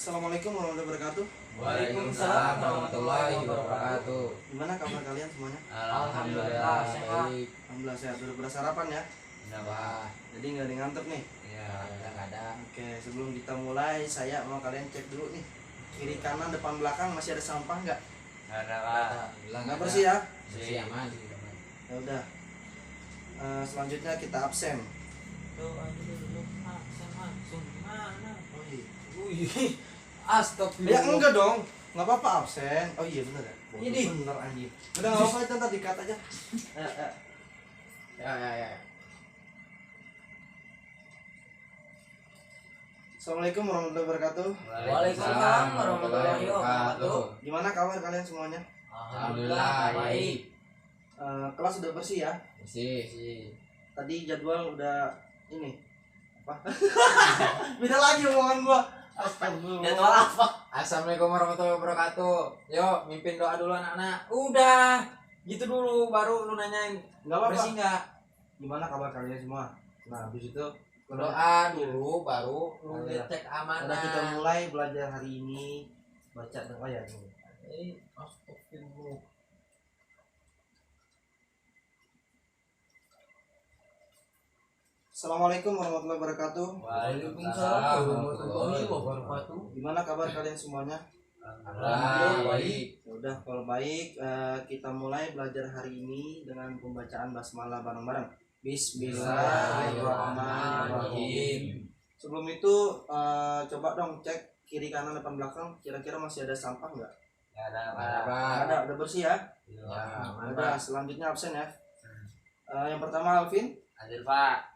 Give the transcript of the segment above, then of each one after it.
Assalamualaikum warahmatullahi wabarakatuh. Waalaikumsalam warahmatullahi wabarakatuh. Gimana kabar kalian semuanya? Alhamdulillah sehat. baik. Alhamdulillah sehat. Sudah pada sarapan ya? Wah, Jadi nggak ada yang ngantuk nih. ya ada. Oke, sebelum kita mulai, saya mau kalian cek dulu nih. Kiri kanan depan belakang masih ada sampah nggak? Ada Nggak bersih ya? Bersih aman. Ya udah. Selanjutnya kita absen. doa dulu absen langsung gimana? Oh iya. Wih, astagfirullah. Ya enggak dong. Nggak apa-apa absen. Oh iya bener ya. Ini. Bener anjing. Udah nggak apa-apa itu ntar di-cut aja. Ya. Assalamualaikum warahmatullahi wabarakatuh. Waalaikumsalam warahmatullahi wabarakatuh. Gimana kabar kalian semuanya? Alhamdulillah baik. Kelas udah bersih ya? Bersih. Tadi jadwal udah ini apa? Beda lagi omongan gua. Astagfirullah. Jadwal apa? Assalamualaikum warahmatullahi wabarakatuh. Yuk, mimpin doa dulu anak-anak. Udah, gitu dulu baru lu nanyain Enggak apa-apa. bersih enggak? Gimana kabar kalian semua? Nah, habis itu Doa dulu baru lu Iya. cek udah amanah. kita mulai belajar hari ini baca doa ya. Astagfirullah. Assalamualaikum warahmatullahi wabarakatuh. Waalaikumsalam warahmatullahi wabarakatuh. Gimana kabar kalian semuanya? Alhamdulillah baik. Ya udah kalau baik kita mulai belajar hari ini dengan pembacaan basmalah bareng-bareng. Bismillahirrahmanirrahim. Sebelum itu coba dong cek kiri kanan depan belakang kira-kira masih ada sampah nggak? Ada Ada, udah bersih ya? Ya, Udah, selanjutnya absen ya. Yang pertama Alvin, Hadir Pak.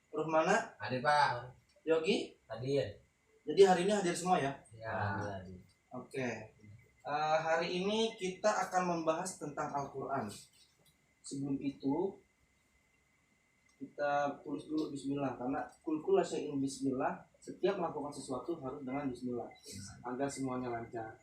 Ruhmana, Hadir Pak. Yogi. Hadir. Jadi hari ini hadir semua ya? Ya. Oke. Hari ini kita akan membahas tentang Al-Quran. Sebelum itu kita tulis dulu Bismillah karena kulkul syai'in Bismillah. Setiap melakukan sesuatu harus dengan Bismillah agar semuanya lancar.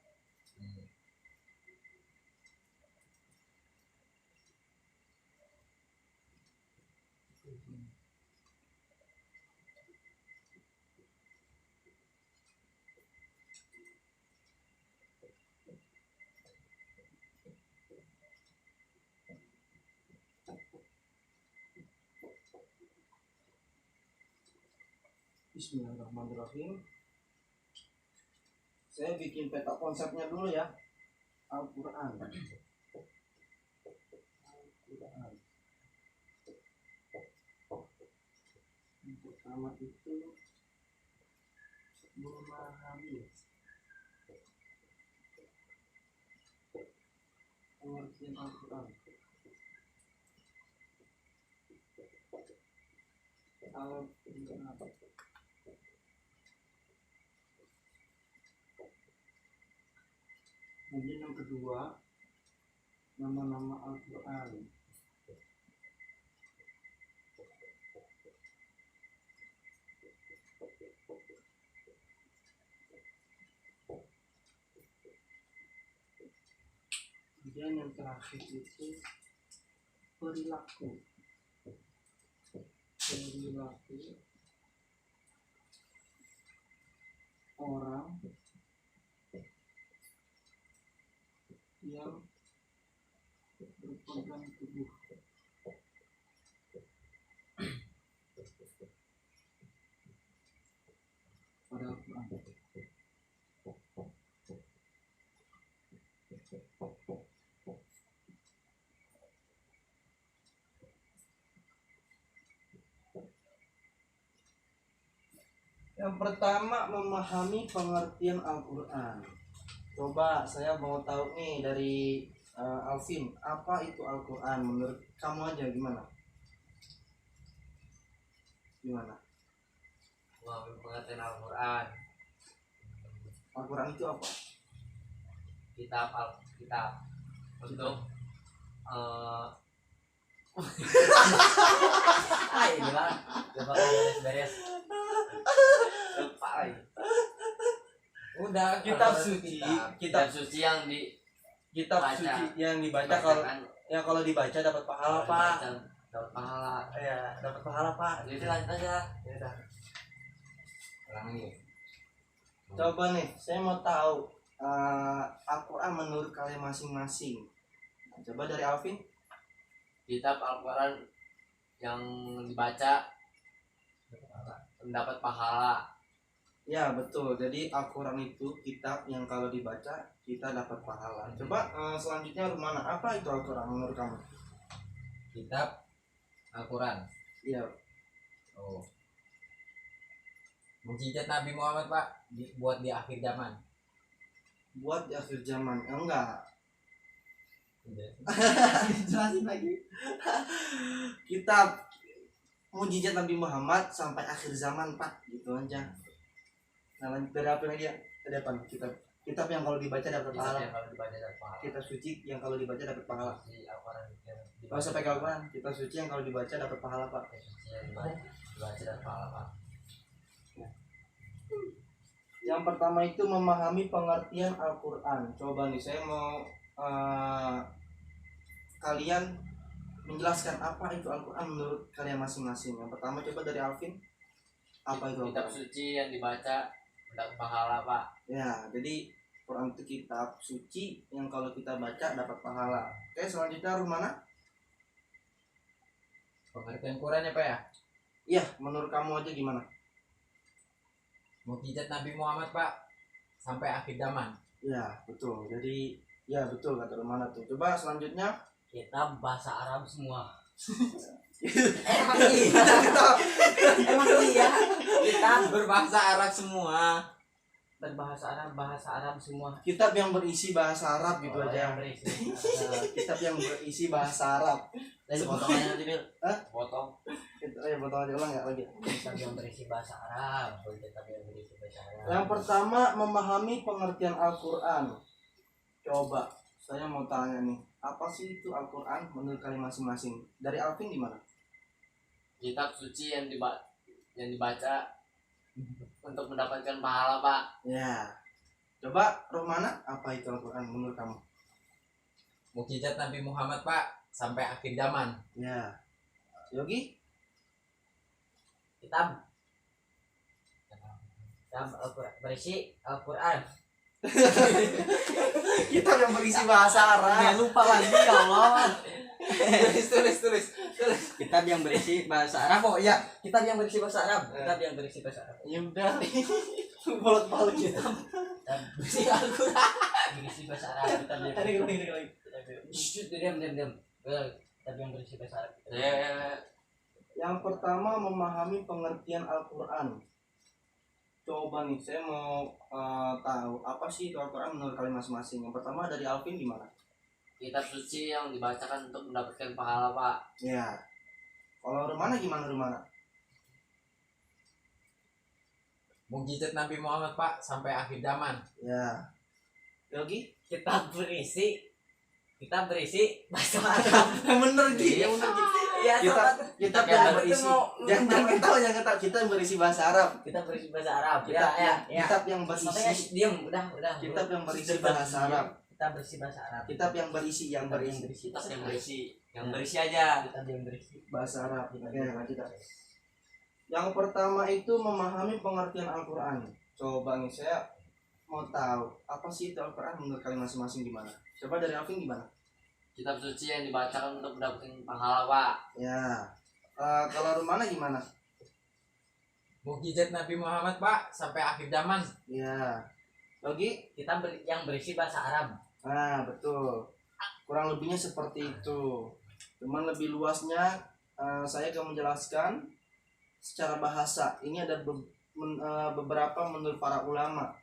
Bismillahirrahmanirrahim. Saya bikin peta konsepnya dulu ya. Al-Quran. Yang pertama itu memahami pengertian Al-Quran. Kemudian yang kedua, nama-nama Al-Quran. Kemudian yang terakhir itu perilaku orang yang berpegang teguh pada Al-Quran. Yang pertama, memahami pengertian Al-Quran. Coba saya mau tahu nih dari Alvin, apa itu Al-Quran? Menurut kamu aja gimana? Gimana? Pengertian Al-Quran. Al-Quran itu apa? Kitab untuk ini lah. Coba beres. Lupa lagi. Udah, Kitab kalau suci. Kitab suci yang Kitab Baca. suci yang dibaca kalau dibaca dapat pahala Pak. dapat pahala. Ya dapat pahala Pak. Jadi lanjut aja. Ya udah. ulang lagi. Coba nih, saya mau tahu Al-Quran menurut kalian masing-masing. Nah, coba dari Alvin. Kitab Al-Quran yang dibaca mendapat pahala. Ya betul. Jadi Al-Quran itu kitab yang kalau dibaca kita dapat pahala. Coba selanjutnya Rumana, apa itu Al-Quran menurut kamu? Kitab Al-Quran. Iya. Oh. Mukjizat Nabi Muhammad Pak buat di akhir zaman. Buat di akhir zaman. Enggak. Jelasin lagi. Kitab mujizat Nabi Muhammad sampai akhir zaman Pak, gitu aja. Nah, lanjut dari apa lagi ya? Ada apa? Kitab yang kalau dibaca dapat Kitab pahala. yang kalau dibaca dapat pahala. Kitab suci yang kalau dibaca dapat pahala. Suci Al-Quran yang Kalau sampai ke Al-Quran, kitab suci yang kalau dibaca dapat pahala Pak. Suci yang dibaca dapat pahala, Pak. Yang pertama itu memahami pengertian Al-Quran. Coba nih saya mau kalian menjelaskan apa itu Al-Quran menurut kalian masing-masing. Yang pertama coba dari Alvin. Apa itu Kitab Al-Quran? suci yang dibaca mendapat pahala, Pak. Ya, jadi Quran itu kitab suci yang kalau kita baca dapat pahala. Oke, selanjutnya Rumana. Pengertian Quran ya Pak ya? Iya, menurut kamu aja gimana? Mukjizat Nabi Muhammad Pak sampai akhir zaman. Ya, betul. Jadi, ya betul kata Rumana tuh. Coba selanjutnya. Kitab bahasa Arab semua. Emang iya. Emang iya. Kitab berbahasa Arab semua. Bahasa Arab semua. Kitab yang berisi bahasa Arab gitu aja. Yang berisi. Kitab yang berisi bahasa Arab. Dari potongannya nanti Bil. Hah? Potong. Potong aja ulang ya lagi. Kitab yang berisi bahasa Arab. Kitab yang berisi bahasa Arab. Yang pertama memahami pengertian Al-Quran. Coba saya mau tanya nih, apa sih itu Al-Quran menurut kalian masing-masing? Dari Alvin gimana? Kitab suci yang dibaca untuk mendapatkan pahala, Pak. Ya. Coba Romana, apa itu Al-Quran menurut kamu? Mukjizat Nabi Muhammad Pak sampai akhir zaman. Ya. Yogi? Kitab berisi Al-Quran. Kitab yang berisi bahasa Arab. Jangan lupa lagi ya Allah. tulis. Kitab yang berisi bahasa Arab. Oh iya, kitab yang berisi bahasa Arab. Kitab yang berisi bahasa Arab. Ya udah. Bolak-balik kitab. Dan berisi Al-Quran. Berisi bahasa Arab. Kitab yang Lagi. diam. Kitab yang berisi bahasa Arab. Yang pertama memahami pengertian Al-Quran. Coba nih, saya mau tahu apa sih itu Al-Quran menurut kalian masing-masing. Yang pertama dari Alvin gimana? Kitab suci yang dibacakan untuk mendapatkan pahala, Pak. Ya. Kalau Rumana gimana Rumana? Mukjizat Nabi Muhammad Pak sampai akhir zaman. Ya. Yogi? Kitab berisi bahasa Arab. Yang bener Gi, yang bener Gi. Iya, Kitab Yang yang berisi. Jangan ketawa. Kita yang berisi bahasa Arab. Kita berisi bahasa Arab. Kitab yang berisi. Diam, udah. Kitab yang berisi bahasa Arab. Kita berisi bahasa Arab. Kitab yang berisi Kitab yang berisi aja. Kitab yang berisi bahasa Arab. Oke, lanjut. Yang pertama itu memahami pengertian Al-Quran. Coba nih saya mau tahu apa sih itu Al-Quran menurut kalian masing-masing gimana? Coba dari Alvin gimana? Kitab suci yang dibacakan untuk mendapatkan pahala, Pak. Ya. Kalau Rumana gimana? Mukjizat Nabi Muhammad Pak sampai akhir zaman. Ya. Yogi? Yang berisi bahasa Arab. Nah, betul. Kurang lebihnya seperti itu. Cuman lebih luasnya saya akan menjelaskan secara bahasa. Ini ada beberapa menurut para ulama.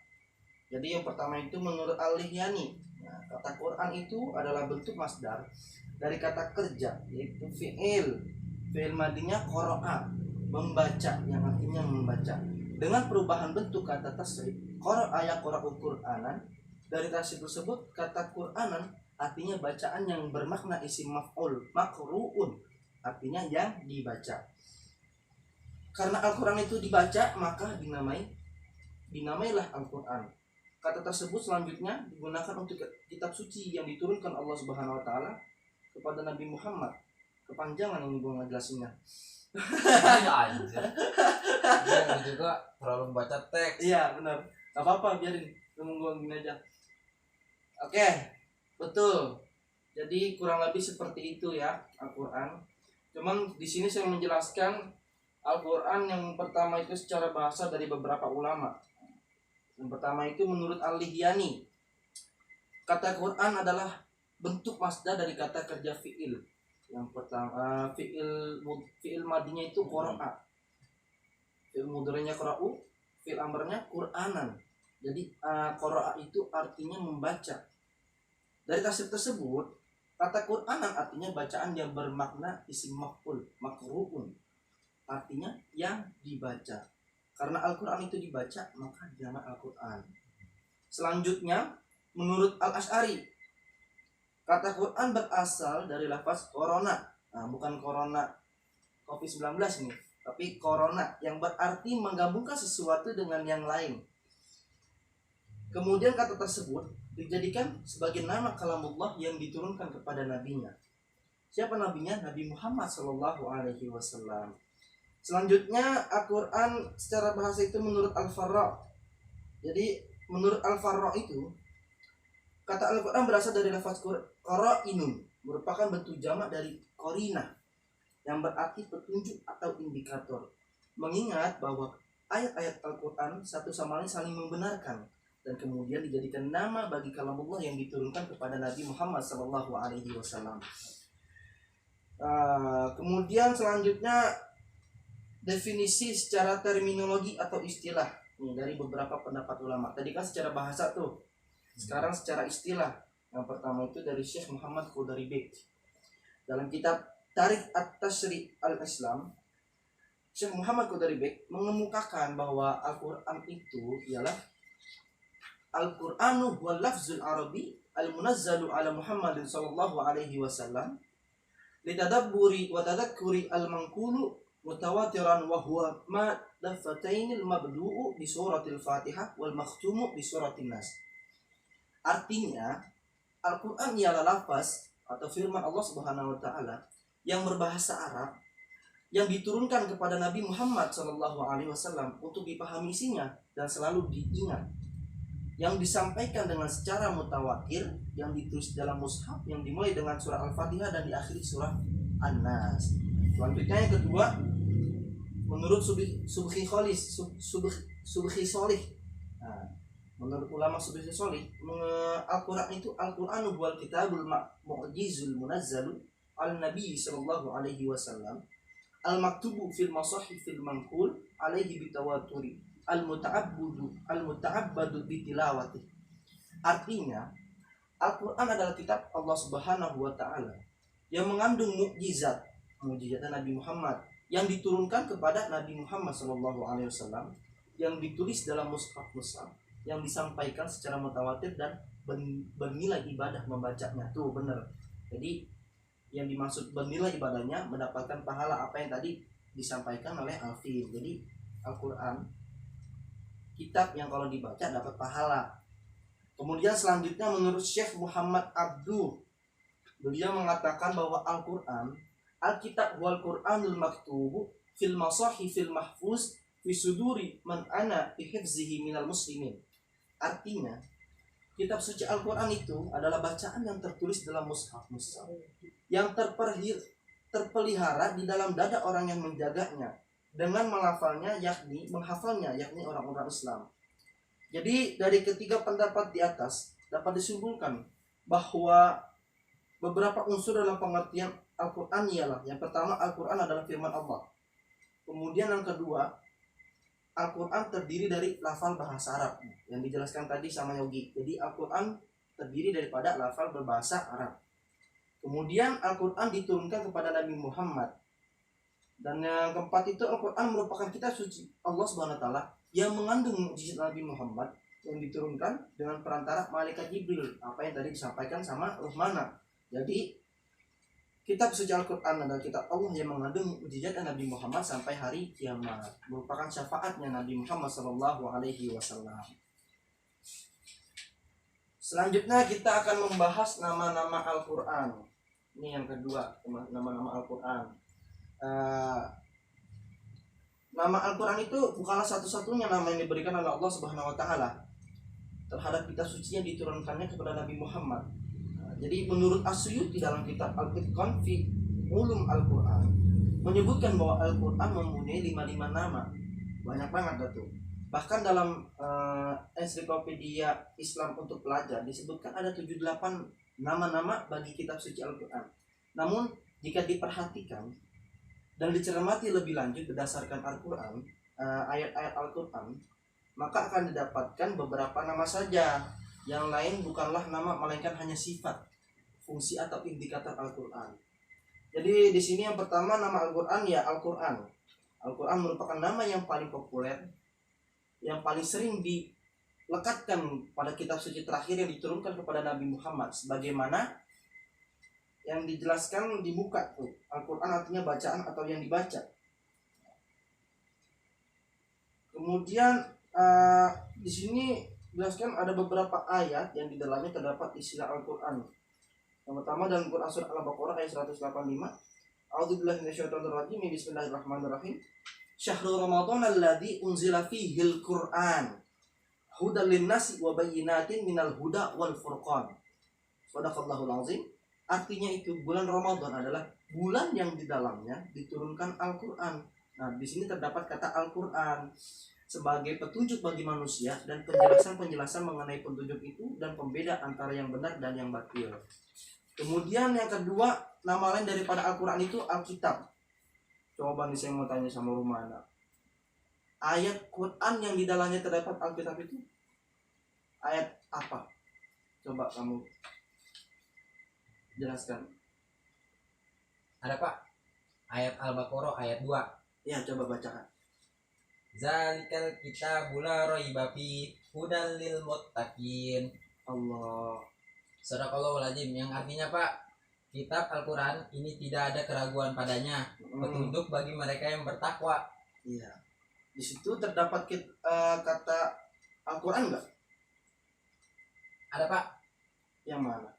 Jadi yang pertama itu menurut Al-Lihyani. Nah, kata Quran itu adalah bentuk masdar dari kata kerja, yaitu fi'il. Fi'il madinya qara'a, membaca, yang artinya membaca. Dengan perubahan bentuk kata tasrif, qara'a yaqra'u Qur'anan, dari tasrif tersebut kata Qur'anan artinya bacaan yang bermakna isim maf'ul, makru'un, artinya yang dibaca. Karena Al-Quran itu dibaca, maka dinamailah Al-Quran. Kata tersebut selanjutnya digunakan untuk kitab suci yang diturunkan Allah Subhanahu wa taala kepada Nabi Muhammad. Kepanjangan ini gua ngejelasinnya. Anjir. Dia juga terlalu membaca teks. Iya, benar. Gak apa-apa, biarin. Gua gini aja. Oke, betul. Jadi kurang lebih seperti itu ya Al-Quran. Cuman di sini saya menjelaskan Al-Quran yang pertama itu secara bahasa dari beberapa ulama. Yang pertama itu menurut Al-Lihyani, kata Quran adalah bentuk masdar dari kata kerja fi'il. Yang pertama fi'il madinya itu qara'a. Fi'il mudhari'nya qara'u, fi'il amrnya Qur'anan. Jadi qara'a itu artinya membaca. Dari tafsir tersebut, kata Qur'anan artinya bacaan yang bermakna isim maf'ul, makru'un. Artinya yang dibaca. Karena Al-Quran itu dibaca, maka dinamakan Al-Quran. Selanjutnya, menurut Al-Asy'ari, kata Quran berasal dari lafaz corona. Nah, bukan corona COVID-19 nih, tapi corona yang berarti menggabungkan sesuatu dengan yang lain. Kemudian kata tersebut dijadikan sebagai nama kalamullah yang diturunkan kepada nabinya. Siapa nabinya? Nabi Muhammad SAW. Selanjutnya Al-Quran secara bahasa itu menurut Al-Farra. Jadi menurut Al-Farra itu kata Al-Quran berasal dari lafaz qara'inun, merupakan bentuk jamak dari qarinah yang berarti petunjuk atau indikator. Mengingat bahwa ayat-ayat Al-Quran satu sama lain saling membenarkan dan kemudian dijadikan nama bagi kalamullah yang diturunkan kepada Nabi Muhammad SAW. Kemudian selanjutnya definisi secara terminologi atau istilah nih, dari beberapa pendapat ulama. Tadi kan secara bahasa tuh, sekarang secara istilah. Yang pertama itu dari Syekh Muhammad Qudari Bek dalam kitab Tarikh At-Tashri' Al-Islam. Syekh Muhammad Qudari Bek mengemukakan bahwa Al-Quran itu ialah Al-Quranu wal lafzul arabi al-munazzalu ala Muhammadin sallallahu alaihi wasallam litadabburi wa tadakkuri al-manqulu mutawatiran wa huwa ma dafatainil mabdu'u di suratil Fatihah wal makhtumu di suratil Nas. Artinya, Al-Qur'an ialah lafaz atau firman Allah Subhanahu wa taala yang berbahasa Arab yang diturunkan kepada Nabi Muhammad SAW untuk dipahami isinya dan selalu diingat. Yang disampaikan dengan secara mutawatir, yang ditulis dalam mushaf yang dimulai dengan surah Al-Fatihah dan diakhiri surah An-Nas. Selanjutnya yang kedua, menurut Subhi Solih, menurut ulama Subhi Solih, Al-Quran itu Al-Quran huwal kitabul mu'jizul munazzalu al-nabi sallallahu alaihi wasallam al-maktubu fil masahifil manqul alaihi bitawaturi al-muta'abbadu bitilawati. Artinya, Al-Quran adalah kitab Allah Subhanahu wa taala yang mengandung mukjizat Nabi Muhammad yang diturunkan kepada Nabi Muhammad SAW, yang ditulis dalam mushaf yang disampaikan secara mutawatir dan bernilai ibadah membacanya. Tuh benar. Jadi yang dimaksud bernilai ibadahnya mendapatkan pahala apa yang tadi disampaikan oleh Alfin. Jadi Al-Quran kitab yang kalau dibaca dapat pahala. Kemudian selanjutnya menurut Syekh Muhammad Abduh, beliau mengatakan bahwa Al-Quran Al-Kitab wal Qur'anul maktubu fil masahifil mahfuz fi suduri man ana fi hifzihi minal muslimin. Artinya, kitab suci Al-Quran itu adalah bacaan yang tertulis dalam mushaf yang terpelihara di dalam dada orang yang menjaganya dengan menghafalnya yakni orang-orang Islam. Jadi dari ketiga pendapat di atas dapat disimpulkan bahwa beberapa unsur dalam pengertian Al-Quran ialah, yang pertama, Al-Quran adalah firman Allah. Kemudian yang kedua, Al-Quran terdiri dari lafal bahasa Arab yang dijelaskan tadi sama Yogi. Jadi Al-Quran terdiri daripada lafal berbahasa Arab. Kemudian Al-Quran diturunkan kepada Nabi Muhammad. Dan yang keempat itu, Al-Quran merupakan kitab suci Allah SWT yang mengandung mukjizat Nabi Muhammad yang diturunkan dengan perantara malaikat Jibril, apa yang tadi disampaikan sama Ruhmana. Jadi kitab suci Al-Quran adalah kitab Allah yang mengandung mukjizat Nabi Muhammad sampai hari kiamat, merupakan syafaatnya Nabi Muhammad SAW. Selanjutnya kita akan membahas nama-nama Al-Quran. Ini yang kedua, nama-nama Al-Quran. Nama Al-Quran itu bukanlah satu-satunya nama yang diberikan oleh Allah Subhanahu Wa Taala. terhadap kitab suci yang diturunkannya kepada Nabi Muhammad. Nah, jadi menurut As-Suyuti dalam kitab Al-Itqan fi Ulum Al-Quran menyebutkan bahwa Al-Quran mempunyai 55 nama. Banyak banget dah tuh. Bahkan dalam ensiklopedia Islam untuk pelajar disebutkan ada 78 nama-nama bagi kitab suci Al-Quran. Namun jika diperhatikan dan dicermati lebih lanjut berdasarkan Al-Quran, ayat-ayat Al-Quran, maka akan didapatkan beberapa nama saja. Yang lain bukanlah nama, melainkan hanya sifat, fungsi atau indikator Al-Quran. Jadi di sini yang pertama nama Al-Quran ya Al-Quran. Al-Quran merupakan nama yang paling populer, yang paling sering dilekatkan pada kitab suci terakhir yang diturunkan kepada Nabi Muhammad. Sebagaimana yang dijelaskan di muka tuh. Al-Quran artinya bacaan atau yang dibaca. Kemudian di sini dijelaskan ada beberapa ayat yang di dalamnya terdapat istilah Al-Quran. Yang pertama dalam Quran surah Al-Baqarah ayat 185. A'udzubillahi minasyaitonirrajim. Bismillahirrahmanirrahim. Syahrul Ramadan alladzi unzila fihil Qur'an hudal linnasi wa bayyinatin minal huda wal furqan. Shadaqallahul azim. Artinya itu bulan Ramadan adalah bulan yang di dalamnya diturunkan Al-Quran. Nah, di sini terdapat kata Al-Quran sebagai petunjuk bagi manusia dan penjelasan-penjelasan mengenai petunjuk itu dan pembeda antara yang benar dan yang batil. Kemudian yang kedua, nama lain daripada Al-Quran itu Alkitab. Coba nih saya mau tanya sama Rumana. Ayat Quran yang di dalamnya terdapat Alkitab itu ayat apa? Coba kamu jelaskan. Ada Pak, ayat Al-Baqarah ayat 2. Ya, coba bacakan. Zalikal kitabul la raiba fi hudal lil muttaqin. Allah. Sadaqallahul azim, yang artinya Pak, kitab Al-Quran ini tidak ada keraguan padanya, petunjuk bagi mereka yang bertakwa. Iya. Di situ terdapat kata Al-Quran enggak? Ada Pak? Yang mana?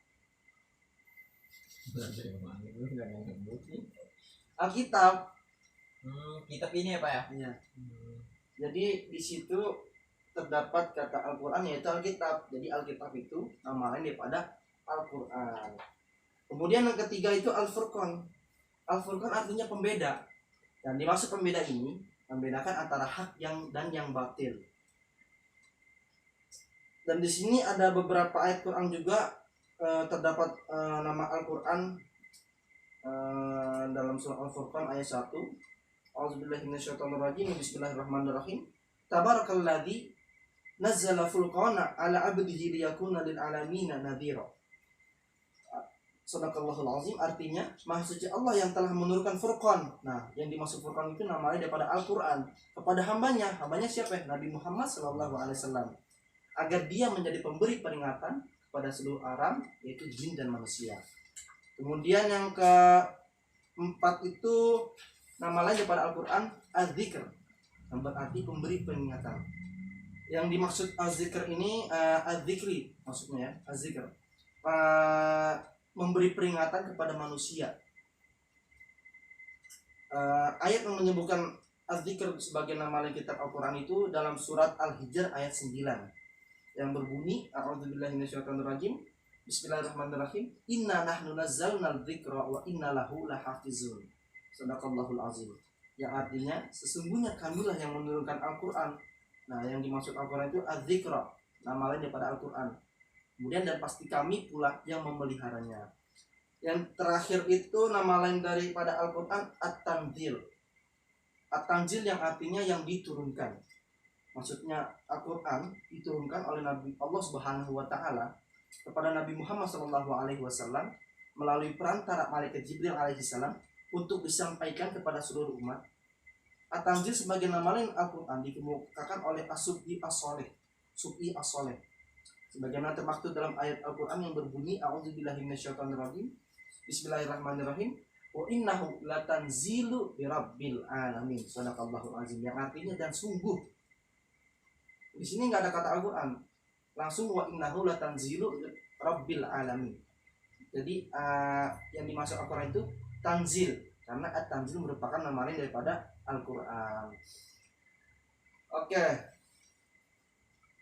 Alkitab. Kitab ini ya Pak ya? Iya. Jadi di situ terdapat kata Al-Quran yaitu Alkitab. Jadi Alkitab itu nama lain daripada Al-Quran. Kemudian yang ketiga itu Al-Furqan. Al-Furqan artinya pembeda. Dan dimaksud pembeda ini membedakan antara hak dan yang batil. Dan di sini ada beberapa ayat Quran juga terdapat nama Al-Quran dalam surah Al-Furqan ayat 1. A'udzubillahi minasyaitonirrajim. Bismillahirrahmanirrahim. Tabarakalladzi nazzala furqana ala 'abdihi liyakuna lil 'alamina nadhira. Shadaqallahul azim, artinya Maha Suci Allah yang telah menurunkan Furqan. Nah, yang dimaksud Furqan itu namanya daripada Al-Quran kepada hambanya. Hambanya siapa ya? Nabi Muhammad SAW. Agar dia menjadi pemberi peringatan kepada seluruh alam, yaitu jin dan manusia. Kemudian yang keempat itu nama lain daripada Al-Quran Az-Zikr, yang berarti pemberi peringatan. Yang dimaksud Az-Zikr ini Az-Zikri maksudnya ya, Az-Zikr. Memberi peringatan kepada manusia. Ayat yang menyebutkan Az-Zikr sebagai nama lain kitab Al-Quran itu dalam surat Al-Hijr ayat 9 yang berbunyi A'udzubillahi minasyaitonirrajim. Bismillahirrahmanirrahim. Inna nahnu nazzalnal dzikra wa inna lahu lahafizun. Shadaqallahul azim. Yang artinya sesungguhnya kamilah yang menurunkan Al-Quran. Nah, yang dimaksud Al-Quran itu Az-Zikra, nama lain daripada Al-Quran. Kemudian dan pasti kami pula yang memeliharanya. Yang terakhir itu nama lain daripada Al-Quran At-Tanzil. At-Tanzil yang artinya yang diturunkan. Maksudnya Al-Quran diturunkan oleh Nabi Allah Subhanahu wa taala kepada Nabi Muhammad SAW melalui perantara malaikat Jibril alaihissalam untuk disampaikan kepada seluruh umat. At-Tanzil sebagai nama lain Al-Quran dikemukakan oleh As-Sub'i As-Sholeh. Sub'i As-Sholeh. Sebagaimana termaktub dalam ayat Al-Quran yang berbunyi A'udzubillahi minasyaitonirrajim. Bismillahirrahmanirrahim. Wa innahu latanzilu birabbil alamin. Shadaqallahul azim. Yang artinya dan sungguh. Di sini nggak ada kata Al-Quran. Langsung wa innahu latanzilu rabbil alamin. Jadi yang dimaksud Al-Quran itu tanzil. Karena at-tanzil merupakan nama lain daripada Al-Quran. Oke.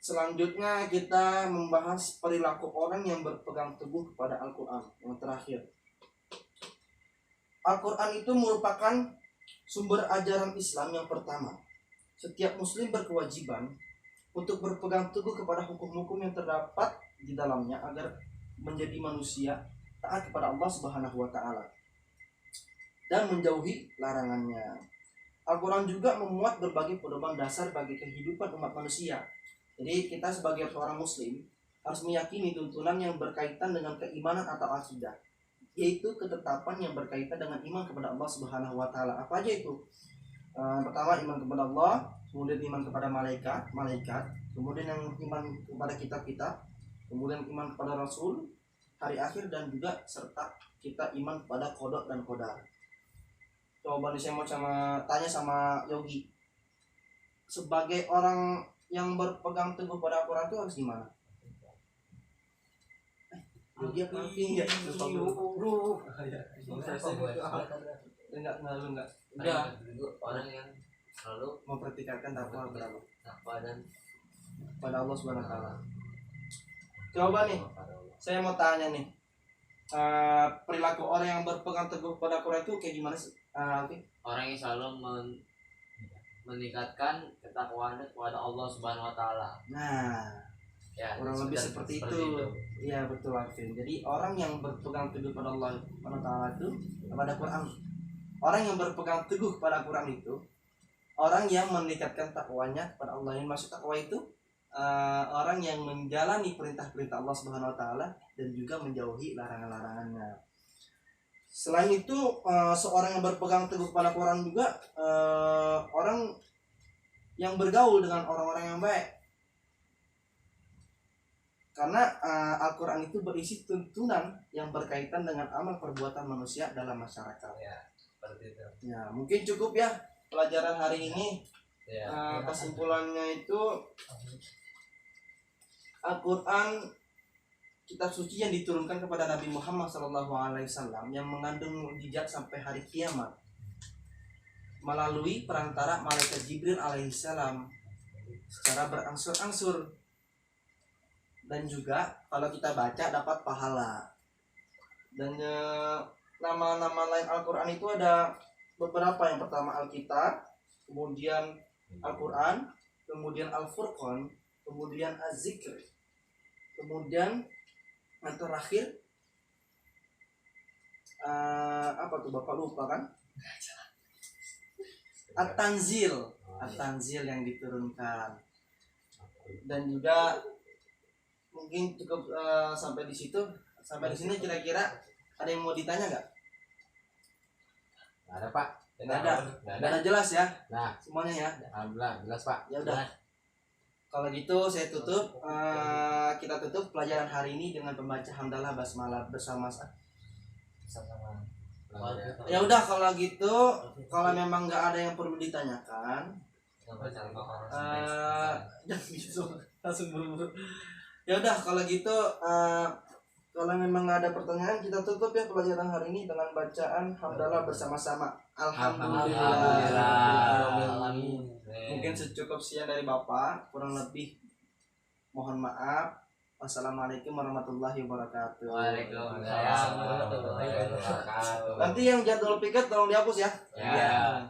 Selanjutnya kita membahas perilaku orang yang berpegang teguh kepada Al-Quran. Yang terakhir, Al-Quran itu merupakan sumber ajaran Islam yang pertama. Setiap muslim berkewajiban untuk berpegang teguh kepada hukum-hukum yang terdapat di dalamnya agar menjadi manusia taat kepada Allah Subhanahu wa taala dan menjauhi larangannya. Al-Quran juga memuat berbagai pedoman dasar bagi kehidupan umat manusia. Jadi kita sebagai seorang muslim harus meyakini tuntunan yang berkaitan dengan keimanan atau akidah, yaitu ketetapan yang berkaitan dengan iman kepada Allah Subhanahu wa taala. Apa aja itu? Pertama, iman kepada Allah, kemudian iman kepada malaikat, kemudian yang iman kepada kitab-kitab, kemudian iman kepada Rasul, hari akhir, dan juga serta kita iman kepada qada dan qadar. Coba nih saya mau tanya sama Yogi. Sebagai orang yang berpegang teguh pada Al-Quran itu harus gimana? Yogi apa enggak? Enggak. Udah, orang yang selalu Mempertikaikan takwa berapa? takwa dan Pada Allah Subhanahu wa taala. Coba nih, saya mau tanya nih. Perilaku orang yang berpegang teguh pada Al-Quran itu kayak gimana sih? orang yang selalu meningkatkan ketakwaan kepada Allah Subhanahu wa taala. Nah, Ya, kurang lebih seperti itu. Iya betul Alvin. Jadi orang yang berpegang teguh pada Allah Subhanahu wa taala itu kepada Quran. Orang yang berpegang teguh pada Quran itu orang yang meningkatkan takwanya kepada Allah. Yang maksud takwa itu orang yang menjalani perintah-perintah Allah Subhanahu wa taala dan juga menjauhi larangan-larangannya. Selain itu, seorang yang berpegang teguh kepada Quran juga orang yang bergaul dengan orang-orang yang baik. Karena Al-Quran itu berisi tuntunan yang berkaitan dengan amal perbuatan manusia dalam masyarakat. Ya, seperti itu. Ya, mungkin cukup ya pelajaran hari ini. Ya. Kesimpulannya itu Al-Quran, kitab suci yang diturunkan kepada Nabi Muhammad SAW yang mengandung mukjizat sampai hari kiamat melalui perantara malaikat Jibril alaihissalam secara berangsur-angsur, dan juga kalau kita baca dapat pahala. Dan nama-nama lain Al-Quran itu ada beberapa. Yang pertama Alkitab, kemudian Al-Quran, kemudian Al-Furqan, kemudian Az-Zikr, kemudian yang terakhir apa tuh Bapak lupa kan? At-Tanzil yang diturunkan. Dan juga mungkin cukup sampai di situ. Sampai di sini kira-kira ada yang mau ditanya nggak? Nggak ada Pak. Nggak ada jelas ya? Nah, Semuanya ya? alhamdulillah jelas Pak. Ya udah. Kalau gitu saya tutup. Kita tutup pelajaran hari ini dengan pembaca hamdalah basmalah bersama. Sama-sama. Ya udah kalau gitu, kalau memang nggak ada yang perlu ditanyakan, jangan gitu langsung buru-buru. Ya udah kalau gitu, kalau memang nggak ada pertanyaan, kita tutup ya pelajaran hari ini dengan bacaan hamdalah bersama-sama. Alhamdulillah. Mungkin secukupnya dari Bapak, kurang lebih mohon maaf. Wassalamualaikum warahmatullahi wabarakatuh. Waalaikumsalam warahmatullahi wabarakatuh. Nanti yang jadwal piket tolong dihapus ya. Ya.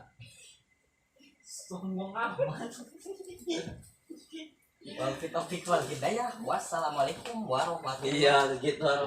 Sombong amat. Wal kita ya. Wassalamualaikum warahmatullahi Iya, gitu.